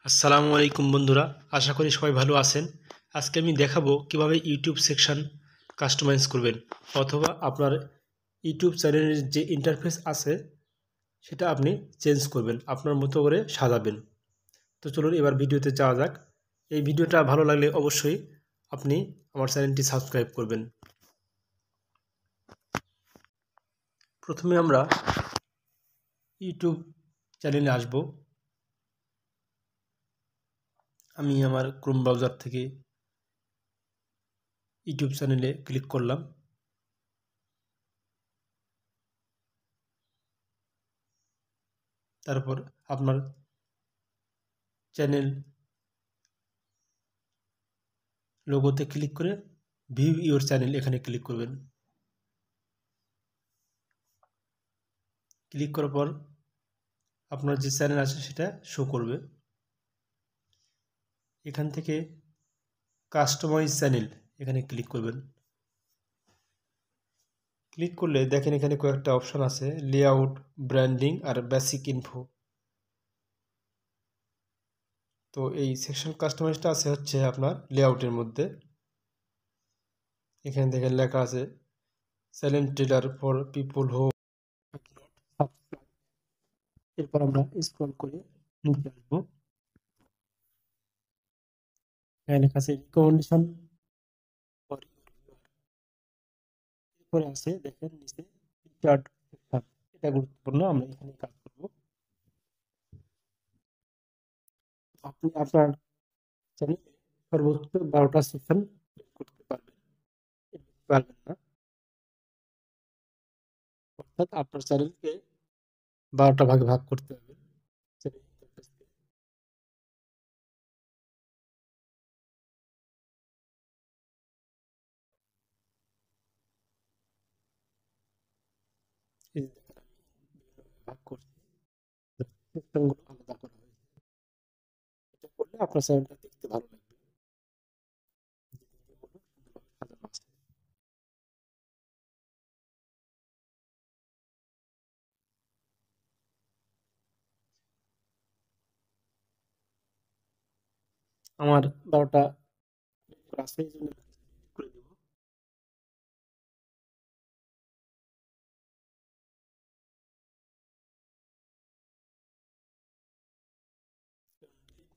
আসসালামু আলাইকুম বন্ধুরা, আশা করি সবাই ভালো আছেন। আজকে আমি দেখাবো কিভাবে ইউটিউব সেকশন কাস্টমাইজ করবেন, অথবা আপনার ইউটিউব চ্যানেলের যে ইন্টারফেস আছে সেটা আপনি চেঞ্জ করবেন, আপনার মতো করে সাজাবেন। তো চলুন এবার ভিডিওতে যাওয়া যাক। এই ভিডিওটা ভালো লাগলে অবশ্যই আপনি আমার চ্যানেলটি সাবস্ক্রাইব করবেন। প্রথমে আমরা ইউটিউব চ্যানেলে আসব। আমি আমার ক্রোম ব্রাউজার থেকে ইউটিউব চ্যানেলে ক্লিক করলাম। তারপর আপনার চ্যানেল লোগোতে ক্লিক করে ভিউ ইওর চ্যানেল এখানে ক্লিক করবেন। ক্লিক করার পর আপনার যে চ্যানেল আছে সেটা শো করবে। এখান থেকে কাস্টমাইজ চ্যানেল এখানে ক্লিক করবেন। ক্লিক করলে দেখেন এখানে কয়েকটা অপশন আছে, লেআউট, ব্র্যান্ডিং আর বেসিক ইনফো। তো এই সেকশন কাস্টমাইজটা আছে হচ্ছে আপনার লেআউটের মধ্যে। এখানে দেখেন লেখা আছে channel trailer for people who. এরপর আমরা স্ক্রল করে নিচে আসবো। এখানে লেখা আছে রিকমেন্ডেশন ফর পরে আছে দেখেন নিচে ফিচার্ড সেকশন। এটা গুরুত্বপূর্ণ, আমরা এখানে কাজ করব। আপনি আপনার চ্যানেলে সর্বোচ্চ 12টা সেকশন করতে পারবেন, এর বেশি পারবেন না। অর্থাৎ আপনার চ্যানেলকে 12টা ভাগে ভাগ করতে হবে। চ্যানেল ইন্টারফেসকে এই যে দেখেন আমি বিভিন্নভাবে ভাগ করছি, সেকশনগুলো আলাদা করা হয়েছে। এটা করলে আপনার চ্যানেলটা দেখতে ভালো লাগবে, যে ভিডিওগুলো সুন্দরভাবে সাজানো আছে। আমার 12টা করা আছে, এই জন্য করে দিব।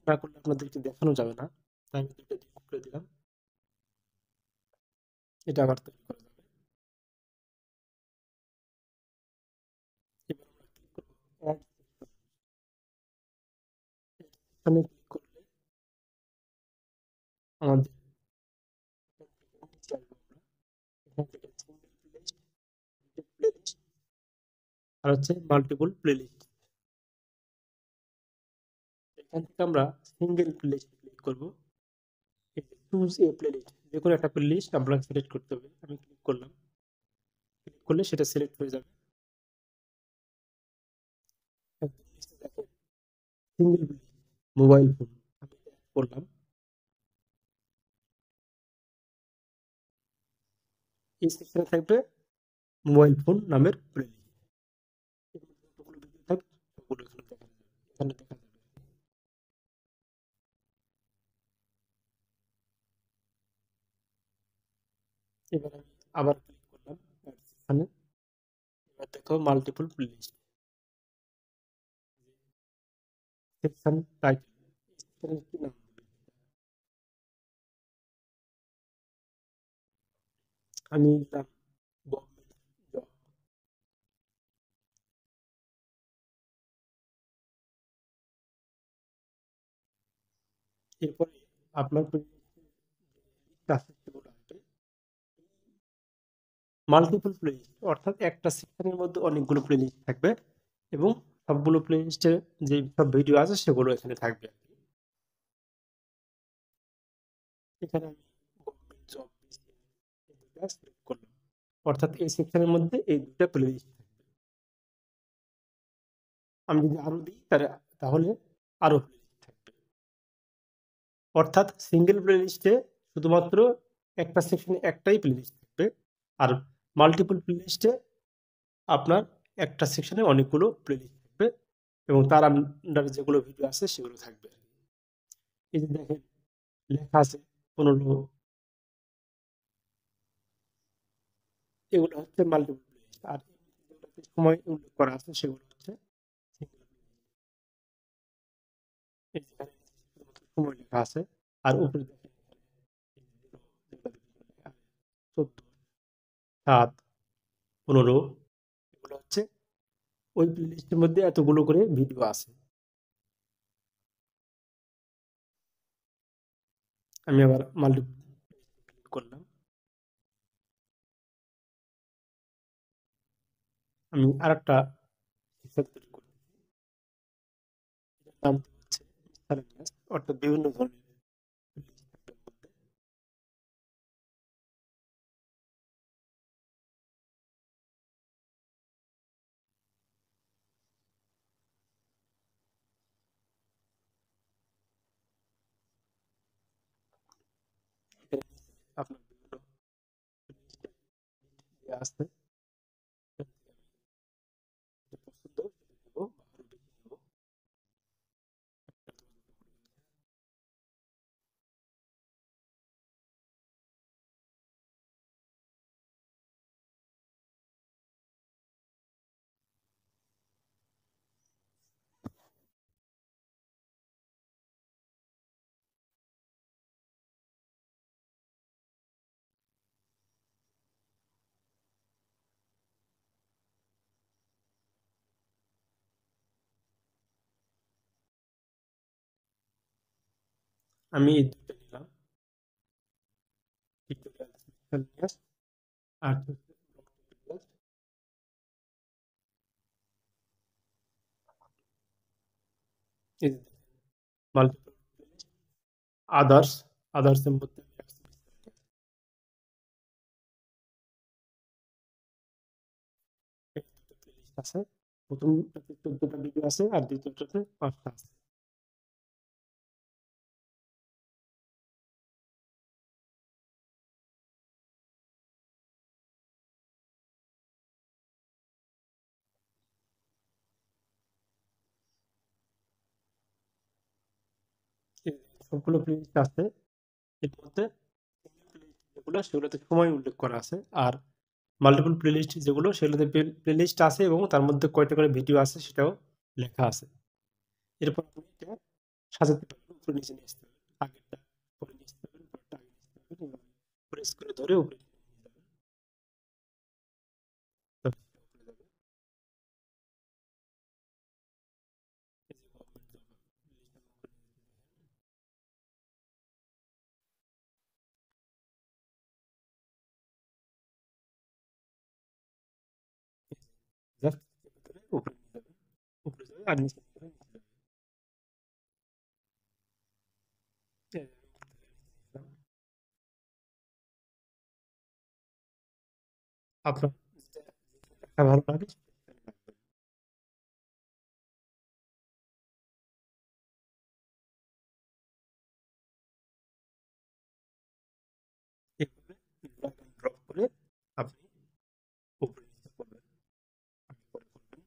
না করলে আপনাদেরকে দেখানো যাবে না, তাই আমি দুটো ডিলিট করে দিলাম। এটা আবার তৈরি করা যাবে। এবার আমরা ক্লিক করব অ্যাড সেকশন। এখানে ক্লিক করলে আমাদের এখান থেকে নিচে আসবো আমরা। এখান থেকে সিঙ্গেল প্লেলিস্ট, রিপিটেড প্লেলিস্ট আর হচ্ছে মাল্টিপল প্লেলিস্ট। এখান থেকে আমরা সিঙ্গেল প্লেলিস্ট ক্লিক করব। এই যে চুজ এ প্লেলিস্ট, যে কোনো একটা প্লেলিস্ট আপনাকে সিলেক্ট করতে হবে। আমি ক্লিক করলাম, ক্লিক করলে সেটা সিলেক্ট হয়ে যাবে। একদম নিচে দেখেন সিঙ্গেল প্লেলিস্ট, মোবাইল ফোন, আমি এটা add করলাম। এই সেকশনে থাকবে মোবাইল ফোন নামের প্লেলিস্ট। এগুলো যতগুলো ভিডিও থাকবে সবগুলো এখানে দেখা যাবে, এখানে দেখা যাবে। এবার আমি আবার ক্লিক করলাম add সেকশনে। এবার দেখো মাল্টিপল প্লেলিস্ট, সেকশন টাইটেল, সেকশনের কি নাম দিবে। আমি দিলাম গভর্নমেন্ট জব। এরপরে আপনার প্লেলিস্টে যে লিস্ট আছে সেগুলো আসবে মাল্টিপল প্লেলিস্ট, অর্থাৎ একটা সেকশনের মধ্যে অনেকগুলো প্লেলিস্ট থাকবে এবং সবগুলো প্লেলিস্টে যে সব ভিডিও আছে সেগুলো এখানে থাকবে। এখানে আমি গভর্নমেন্ট জব এই দুটা সিলেক্ট করলাম, অর্থাৎ এই সেকশনের মধ্যে এই দুটা প্লেলিস্ট থাকবে। আমি যদি আরো দিই তাহলে আরো প্লেলিস্ট থাকবে। অর্থাৎ সিঙ্গেল প্লেলিস্টে শুধুমাত্র একটা সেকশনে একটাই প্লেলিস্ট থাকবে, আর মাল্টিপল প্লেলিস্টে আপনার একটা সেকশনে অনেকগুলো প্লেলিস্ট থাকবে এবং তার আন্ডারে যেগুলো ভিডিও আছে সেগুলো থাকবে। এই যে দেখেন লেখা আছে 15, এগুলো হচ্ছে মাল্টিপল প্লেলিস্ট। আর যেগুলোতে সময় উল্লেখ করা আছে সেগুলো হচ্ছে সিঙ্গেল প্লেলিস্ট। এই যে এখানে শুধুমাত্র সময় লেখা আছে। আর উপরে দেখেন এখানে 14, 7, 15, এগুলো হচ্ছে ওই প্লেলিস্টের মধ্যে এতগুলো করে ভিডিও আছে। আমি আবার মাল্টিপল করলাম। আমি আরেকটা হিসাব তৈরি করব। এটার নাম হচ্ছে মিসেলেনিয়াস, অর্থাৎ বিভিন্ন ধরনের প্লেলিস্ট থাকবে এর মধ্যে। এখানে নিচে আপনার বিভিন্ন প্লেলিস্টের দেওয়া আছে। এখান থেকে আমি যেটা পছন্দ সেটা নেব বা আরো বেশি নেব। একটা আমি এই দুইটা নিলাম, টিউটোরিয়ালস মিসেলেনিয়াস আর হচ্ছে ব্লগ টিউটোরিয়ালস। এই যে মাল্টিপল প্লেলিস্ট, আদার্স, আদার্স এর মধ্যে আমি রাখছি miscellaneous। এই দুটো প্লেলিস্ট আছে। প্রথমটাতে 14টা ভিডিও আছে আর দ্বিতীয়টাতে 5টা আছে। এই সবগুলো প্লেলিস্ট আছে। এর মধ্যে সিঙ্গেল প্লেলিস্ট যেগুলো সেগুলোতে সময় উল্লেখ করা আছে। আর মাল্টিপল প্লেলিস্ট যেগুলো সেগুলোতে প্লেলিস্ট আছে এবং তার মধ্যে কয়টা করে ভিডিও আছে সেটাও লেখা আছে। এরপর আপনি এটা সাজাতে পারবেন, উপরে নিচে নিয়ে আসতে পারবেন, আগেরটা পরে নিয়ে আসতে পারবেন, পরেরটা আগে নিয়ে আসতে পারবেন, এভাবে প্রেস করে ধরে উপরে নিয়ে যাবেন। তো সেটা উপরে যাবে। এই যে গভর্নমেন্ট জব প্লেলিস্ট আমি উপরে নিয়ে যাচ্ছি, জাস্ট ধরে উপরে নিয়ে যাবেন, উপরে যাবে আর নিচে নিয়ে যাবেন, নিচে যাবে। এই যে আমি উপর থেকে নিচে নিয়ে গেলাম। আপনার যেটা যেখানে রাখা ভালো লাগে সেখানে রাখবেন। এভাবে ড্রাগ এন্ড ড্রপ করে আপনি উপরে নিচে করবেন, আগে পরে করবেন।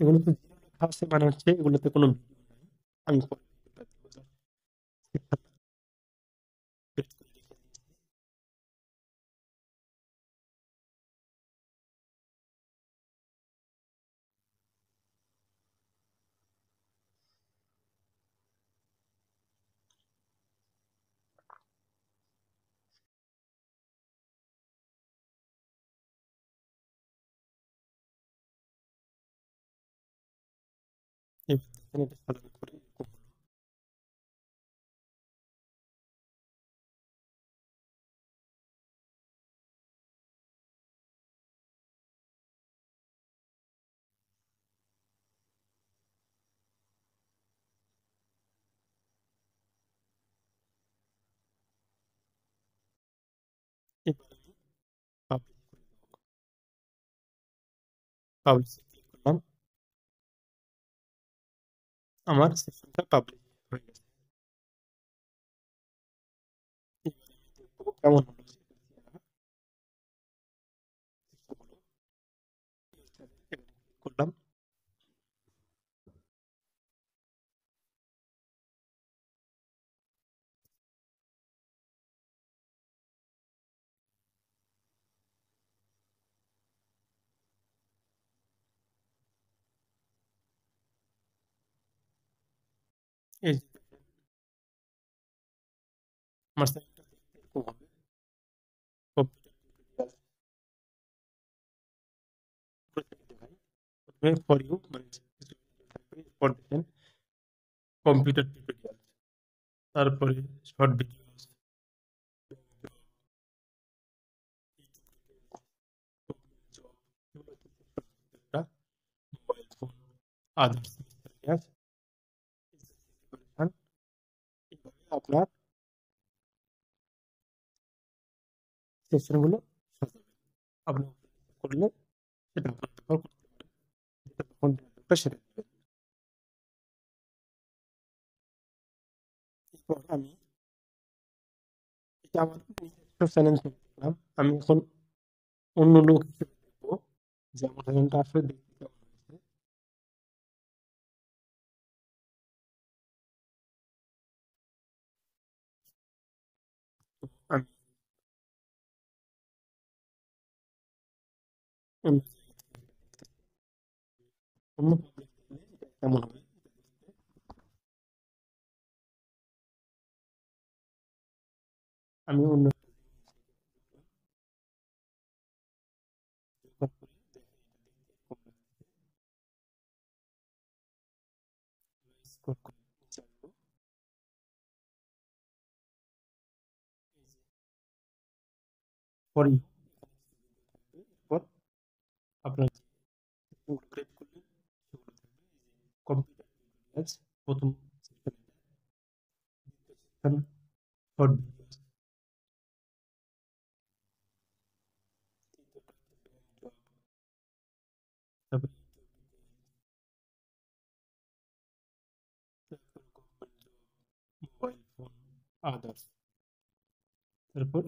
এগুলোতে জিরো লেখা আছে মানে হচ্ছে এগুলোতে কোনো ভিডিও নাই। আমি পরে ভিডিওটা দিব, জাস্ট সেকশনটা পেজ করে রেখে দিয়েছি। এবার দেখেন এটা সাজানোর পরে এরকম হলো। এবার আমি পাবলিক করে দেবো, পাবলিশে ক্লিক করলাম। আমার সেকশনটা পাবলিশ হয়ে গেছে। এবার আমি দেখবো কেমন হলো সেকশনগুলো। এবার ক্লিক করলাম। এই যে দেখেন, আমার চ্যানেলটা দেখতে এরকম হবে। কম্পিউটার টিউটোরিয়াল প্রথমে দেখাই। প্রথমে ফর ইউ মানে কিছু ভিডিও থাকবে, এরপর দেখেন কম্পিউটার টিউটোরিয়াল, তারপরে শর্ট ভিডিওস, জব, এগুলো হচ্ছে প্রত্যেকটা mobile phone, others miscellaneous, preparation. এইভাবে আপনার সেকশনগুলো সাজাবেন। আপনি করলে সেটা আপনার ব্যবহার করতে পারেন, যেটা তখন দরকার সেটা দিবেন। এরপর আমি এটা আমার নিজস্ব চ্যানেল থেকে দেখলাম, আমি এখন অন্য লোক হিসেবে দেখবো যে আমার চ্যানেলটা আসলে দেখতে কেমন হয়েছে। তো আমি অন্য জায়গা থেকে এটা দেখতেছি, অন্য পাবলিক দেখলে এটা কেমন হবে এটা দেখতে। আমি অন্য একটা জিনিস ব্যবহার করে দেখে এটা দেখতে এরকম লাগছে। স্ক্রল করে নিচে আসবো, এই যে ফর ইউ, এখানে কিছু ভিডিও থাকবে, এরপর আপনার যে সেকশনগুলো ক্রিয়েট করলেন সেগুলো থাকবে। এই যে কম্পিউটার টিউটোরিয়ালস প্রথম সেকশন, এটা দ্বিতীয় সেকশন শর্ট ভিডিওস, তৃতীয়টা হচ্ছে ব্যাংক জব, তারপর ইউটিউব ডিটেইলস, তারপর government job, mobile phone, others, তারপর